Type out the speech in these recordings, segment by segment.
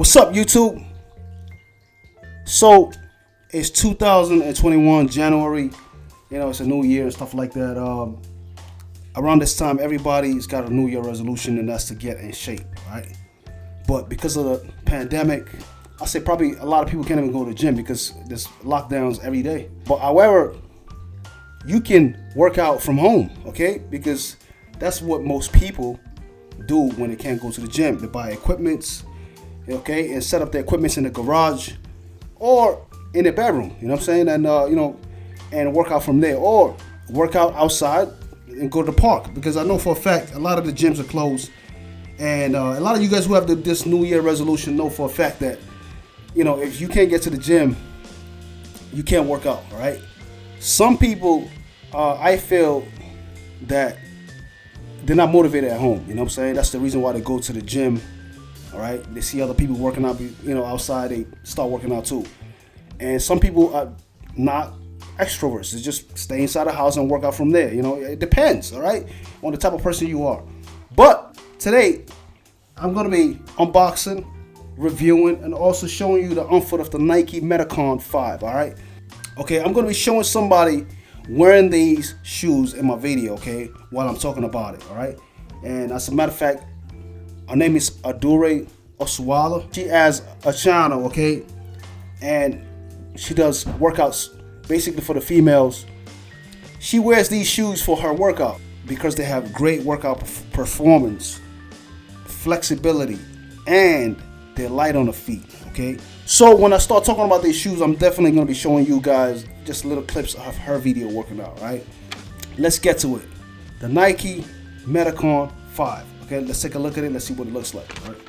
What's up, YouTube? So it's 2021 January. You know, it's a new year and stuff like that. Around this time, everybody's got a New Year resolution, and that's to get in shape, right? But because of the pandemic, I say probably a lot of people can't even go to the gym because there's lockdowns every day. But however, you can work out from home, okay? Because that's what most people do when they can't go to the gym. They buy equipments, okay, and set up their equipments in the garage or in their bedroom, you know what I'm saying? And and work out from there, or work out outside and go to the park. Because I know for a fact a lot of the gyms are closed, and a lot of you guys who have this New Year resolution know for a fact that, you know, if you can't get to the gym, you can't work out, all right? Some people, I feel that they're not motivated at home, you know what I'm saying? That's the reason why they go to the gym, all right? They see other people working out, you know, outside, they start working out too. And some people are not extroverts. They just stay inside the house and work out from there. You know, it depends, all right, on the type of person you are. But today, I'm going to be unboxing, reviewing, and also showing you the unfoot of the Nike Metcon 5, all right? Okay, I'm going to be showing somebody wearing these shoes in my video, okay, while I'm talking about it, all right? And as a matter of fact, her name is Adure Oswala. She has a channel, okay, and she does workouts basically for the females. She wears these shoes for her workout because they have great workout performance, flexibility, and they're light on the feet, okay? So when I start talking about these shoes, I'm definitely going to be showing you guys just little clips of her video working out, right? Let's get to it. The Nike Metcon 5. Okay, let's take a look at it. Let's see what it looks like, all right?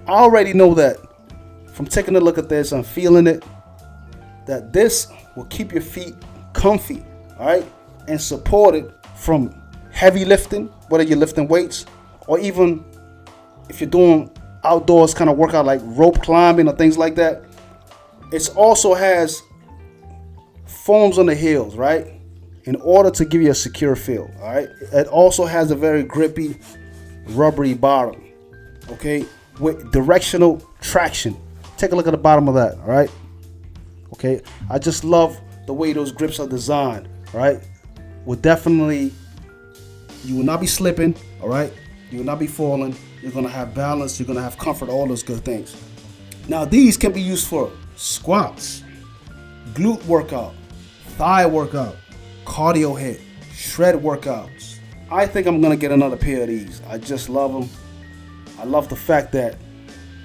I already know that from taking a look at this and feeling it, that this will keep your feet comfy, all right, and supported from heavy lifting, whether you're lifting weights or even if you're doing outdoors kind of workout like rope climbing or things like that. It also has foams on the heels, right, in order to give you a secure feel, all right. It also has a very grippy, rubbery bottom, okay, with directional traction. Take a look at the bottom of that, all right? Okay, I just love the way those grips are designed, right? You will not be slipping, all right? You will not be falling. You're gonna have balance. You're gonna have comfort, all those good things. Now, these can be used for squats, glute workout, thigh workout, cardio hit, shred workouts. I think I'm gonna get another pair of these. I just love them. I love the fact that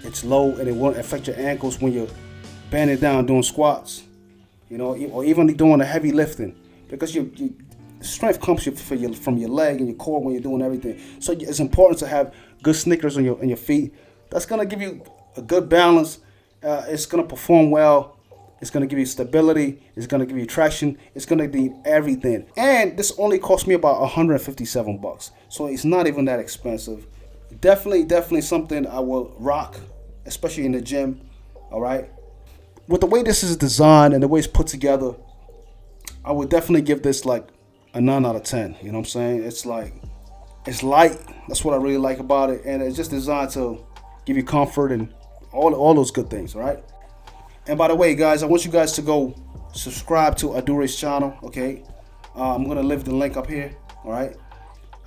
it's low and it won't affect your ankles when you're bending down doing squats, you know, or even doing the heavy lifting, because your strength comes from your leg and your core when you're doing everything. So it's important to have good sneakers on your feet. That's gonna give you a good balance. It's gonna perform well. It's gonna give you stability. It's gonna give you traction. It's gonna be everything. And this only cost me about $157, so it's not even that expensive. Definitely something I will rock, especially in the gym, all right? With the way this is designed and the way it's put together, I would definitely give this like a 9 out of 10, you know what I'm saying? It's like, it's light, that's what I really like about it, and it's just designed to give you comfort and all those good things, all right? And by the way, guys, I want you guys to go subscribe to Adure's channel, okay? I'm going to leave the link up here, all right?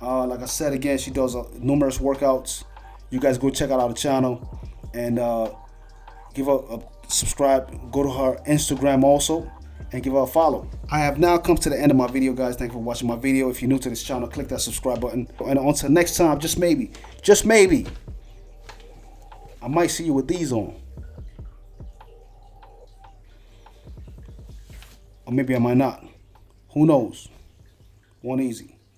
Like I said again, she does numerous workouts. You guys go check out our channel and give her a subscribe. Go to her Instagram also and give her a follow. I have now come to the end of my video, guys. Thank you for watching my video. If you're new to this channel, click that subscribe button. And until next time, just maybe, I might see you with these on. Or maybe I might not. Who knows? One easy.